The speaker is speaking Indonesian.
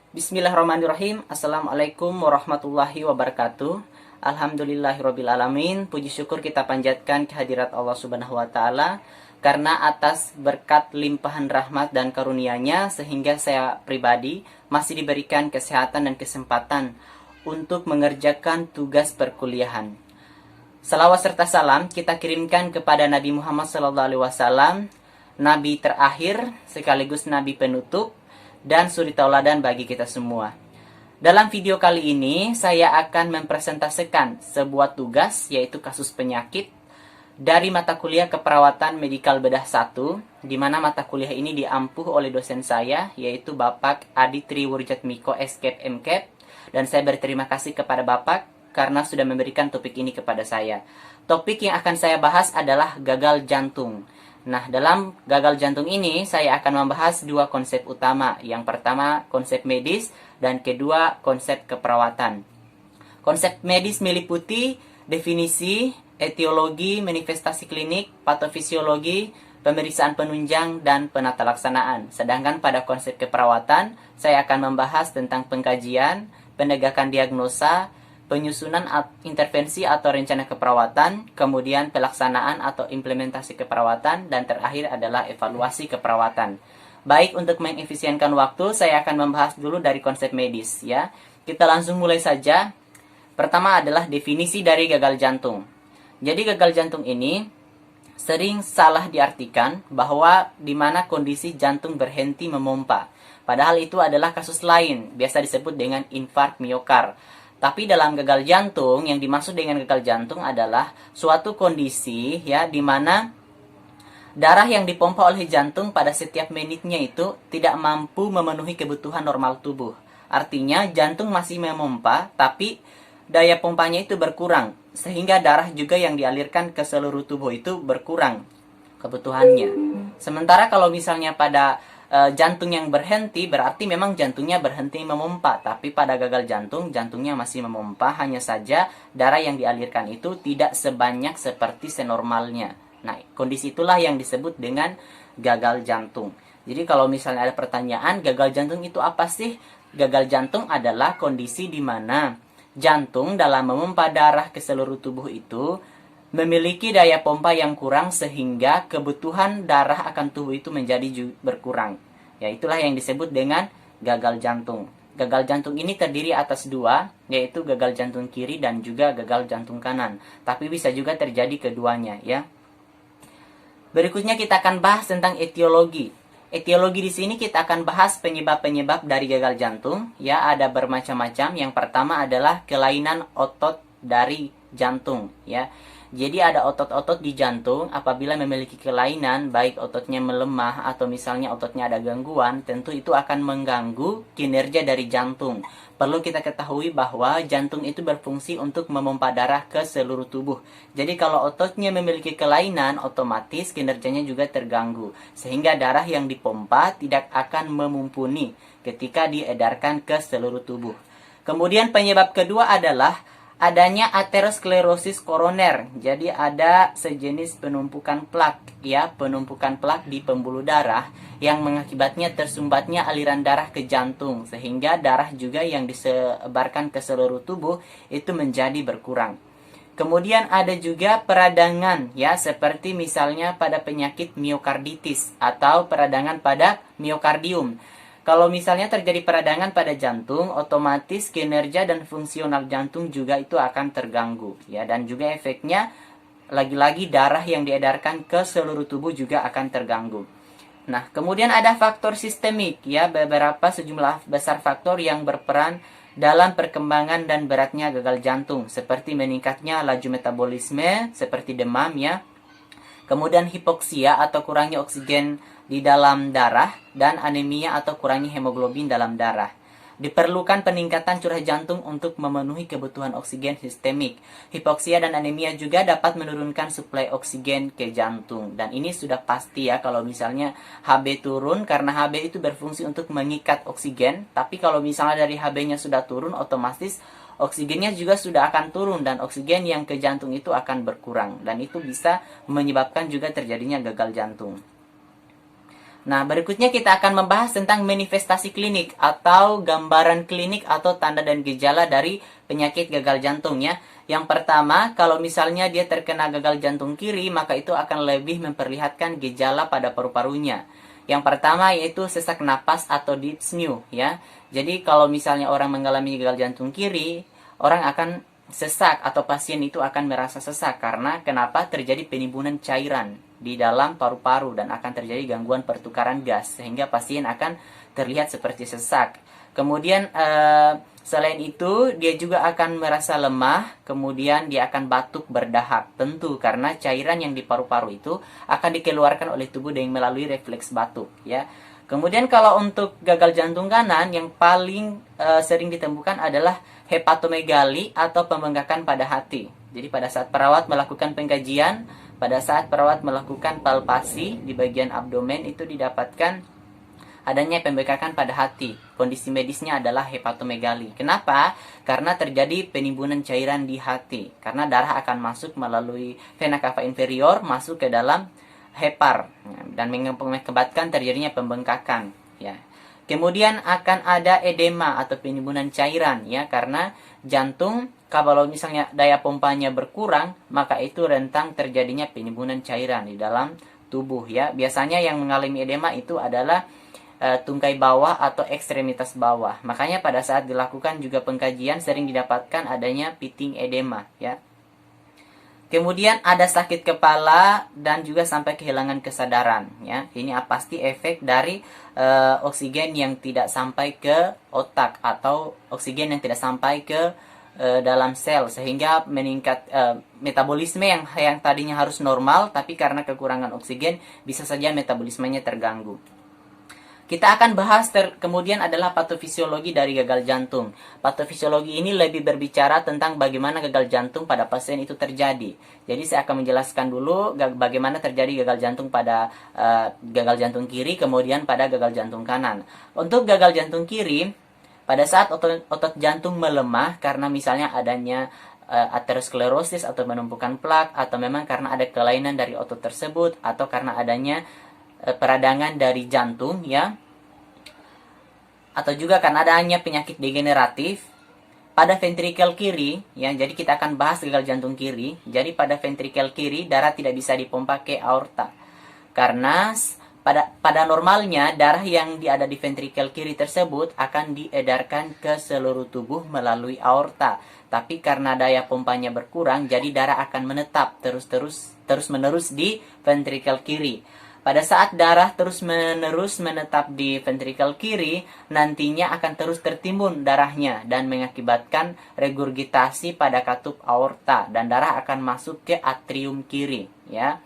Bismillahirrahmanirrahim. Assalamualaikum warahmatullahi wabarakatuh. Alhamdulillahirrabbilalamin. Puji syukur kita panjatkan kehadirat Allah Subhanahu wa taala karena atas berkat limpahan rahmat dan karunia-Nya sehingga saya pribadi masih diberikan kesehatan dan kesempatan untuk mengerjakan tugas perkuliahan. Salawat serta salam kita kirimkan kepada Nabi Muhammad SAW, Nabi terakhir sekaligus Nabi penutup dan suri tauladan bagi kita semua. Dalam video kali ini, saya akan mempresentasikan sebuah tugas, yaitu kasus penyakit, dari mata kuliah Keperawatan Medikal Bedah 1, di mana mata kuliah ini diampuh oleh dosen saya, yaitu Bapak Adi Triwurjatmiko, SCAP MCAP, dan saya berterima kasih kepada Bapak karena sudah memberikan topik ini kepada saya. Topik yang akan saya bahas adalah gagal jantung. Nah, dalam gagal jantung ini saya akan membahas dua konsep utama. Yang pertama konsep medis dan kedua konsep keperawatan. Konsep medis meliputi definisi, etiologi, manifestasi klinik, patofisiologi, pemeriksaan penunjang, dan penata laksanaan. Sedangkan pada konsep keperawatan saya akan membahas tentang pengkajian, penegakan diagnosa, penyusunan intervensi atau rencana keperawatan, kemudian pelaksanaan atau implementasi keperawatan, dan terakhir adalah evaluasi keperawatan. Baik, untuk mengefisienkan waktu, saya akan membahas dulu dari konsep medis ya. Kita langsung mulai saja. Pertama adalah definisi dari gagal jantung. Jadi gagal jantung ini sering salah diartikan bahwa di mana kondisi jantung berhenti memompa. Padahal itu adalah kasus lain, biasa disebut dengan infark miokard. Tapi dalam gagal jantung, yang dimaksud dengan gagal jantung adalah suatu kondisi ya di mana darah yang dipompa oleh jantung pada setiap menitnya itu tidak mampu memenuhi kebutuhan normal tubuh. Artinya jantung masih memompa, tapi daya pompanya itu berkurang, sehingga darah juga yang dialirkan ke seluruh tubuh itu berkurang kebutuhannya. Sementara kalau misalnya pada jantung yang berhenti, berarti memang jantungnya berhenti memompa. Tapi pada gagal jantung, jantungnya masih memompa, hanya saja darah yang dialirkan itu tidak sebanyak seperti senormalnya. Nah, kondisi itulah yang disebut dengan gagal jantung. Jadi kalau misalnya ada pertanyaan, gagal jantung itu apa sih? Gagal jantung adalah kondisi di mana jantung dalam memompa darah ke seluruh tubuh itu memiliki daya pompa yang kurang sehingga kebutuhan darah akan tubuh itu menjadi berkurang. Ya, itulah yang disebut dengan gagal jantung. Gagal jantung ini terdiri atas dua, yaitu gagal jantung kiri dan juga gagal jantung kanan. Tapi bisa juga terjadi keduanya ya. Berikutnya kita akan bahas tentang etiologi. Etiologi di sini kita akan bahas penyebab-penyebab dari gagal jantung. Ya, ada bermacam-macam. Yang pertama adalah kelainan otot dari jantung ya. Jadi ada otot-otot di jantung apabila memiliki kelainan, baik ototnya melemah atau misalnya ototnya ada gangguan, tentu itu akan mengganggu kinerja dari jantung. Perlu kita ketahui bahwa jantung itu berfungsi untuk memompa darah ke seluruh tubuh. Jadi kalau ototnya memiliki kelainan, otomatis kinerjanya juga terganggu. Sehingga darah yang dipompa tidak akan memumpuni ketika diedarkan ke seluruh tubuh. Kemudian penyebab kedua adalah adanya aterosklerosis koroner. Jadi ada sejenis penumpukan plak ya, penumpukan plak di pembuluh darah yang mengakibatnya tersumbatnya aliran darah ke jantung, sehingga darah juga yang disebarkan ke seluruh tubuh itu menjadi berkurang. Kemudian ada juga peradangan ya, seperti misalnya pada penyakit miokarditis atau peradangan pada miokardium. Kalau misalnya terjadi peradangan pada jantung, otomatis kinerja dan fungsional jantung juga itu akan terganggu ya, dan juga efeknya lagi-lagi darah yang diedarkan ke seluruh tubuh juga akan terganggu. Nah, kemudian ada faktor sistemik ya, beberapa sejumlah besar faktor yang berperan dalam perkembangan dan beratnya gagal jantung, seperti meningkatnya laju metabolisme seperti demam ya. Kemudian hipoksia atau kurangnya oksigen di dalam darah, dan anemia atau kurangnya hemoglobin dalam darah. Diperlukan peningkatan curah jantung untuk memenuhi kebutuhan oksigen sistemik. Hipoksia dan anemia juga dapat menurunkan suplai oksigen ke jantung. Dan ini sudah pasti ya, kalau misalnya HB turun, karena HB itu berfungsi untuk mengikat oksigen. Tapi kalau misalnya dari HB-nya sudah turun, otomatis oksigennya juga sudah akan turun, dan oksigen yang ke jantung itu akan berkurang. Dan itu bisa menyebabkan juga terjadinya gagal jantung. Nah, berikutnya kita akan membahas tentang manifestasi klinik atau gambaran klinik atau tanda dan gejala dari penyakit gagal jantung ya. Yang pertama, kalau misalnya dia terkena gagal jantung kiri, maka itu akan lebih memperlihatkan gejala pada paru-parunya. Yang pertama yaitu sesak napas atau dyspnea ya. Jadi kalau misalnya orang mengalami gagal jantung kiri, orang akan sesak atau pasien itu akan merasa sesak karena kenapa? Terjadi penimbunan cairan di dalam paru-paru dan akan terjadi gangguan pertukaran gas sehingga pasien akan terlihat seperti sesak. Kemudian selain itu dia juga akan merasa lemah, kemudian dia akan batuk berdahak. Tentu karena cairan yang di paru-paru itu akan dikeluarkan oleh tubuh dengan melalui refleks batuk ya. Kemudian kalau untuk gagal jantung kanan yang paling sering ditemukan adalah hepatomegali atau pembengkakan pada hati. Jadi pada saat perawat melakukan pengkajian, pada saat perawat melakukan palpasi di bagian abdomen itu didapatkan adanya pembengkakan pada hati. Kondisi medisnya adalah hepatomegali. Kenapa? Karena terjadi penimbunan cairan di hati. Karena darah akan masuk melalui vena cava inferior masuk ke dalam hepar dan mengakibatkan terjadinya pembengkakan ya. Kemudian akan ada edema atau penimbunan cairan ya, karena jantung kalau misalnya daya pompanya berkurang maka itu rentang terjadinya penimbunan cairan di dalam tubuh ya. Biasanya yang mengalami edema itu adalah tungkai bawah atau ekstremitas bawah. Makanya pada saat dilakukan juga pengkajian sering didapatkan adanya pitting edema ya. Kemudian ada sakit kepala dan juga sampai kehilangan kesadaran ya. Ini pasti efek dari oksigen yang tidak sampai ke otak atau oksigen yang tidak sampai ke dalam sel sehingga meningkat metabolisme yang tadinya harus normal tapi karena kekurangan oksigen bisa saja metabolismenya terganggu. Kita akan bahas kemudian adalah patofisiologi dari gagal jantung. Patofisiologi ini lebih berbicara tentang bagaimana gagal jantung pada pasien itu terjadi. Jadi saya akan menjelaskan dulu bagaimana terjadi gagal jantung pada gagal jantung kiri, kemudian pada gagal jantung kanan. Untuk gagal jantung kiri, pada saat otot jantung melemah karena misalnya adanya aterosklerosis atau penumpukan plak, atau memang karena ada kelainan dari otot tersebut, atau karena adanya peradangan dari jantung ya, atau juga karena adanya penyakit degeneratif pada ventrikel kiri ya. Jadi kita akan bahas gagal jantung kiri. Jadi pada ventrikel kiri darah tidak bisa dipompa ke aorta karena pada normalnya darah yang ada di ventrikel kiri tersebut akan diedarkan ke seluruh tubuh melalui aorta. Tapi karena daya pompanya berkurang, jadi darah akan menetap terus-menerus di ventrikel kiri. Pada saat darah terus-menerus menetap di ventrikel kiri, nantinya akan terus tertimbun darahnya dan mengakibatkan regurgitasi pada katup aorta dan darah akan masuk ke atrium kiri, ya.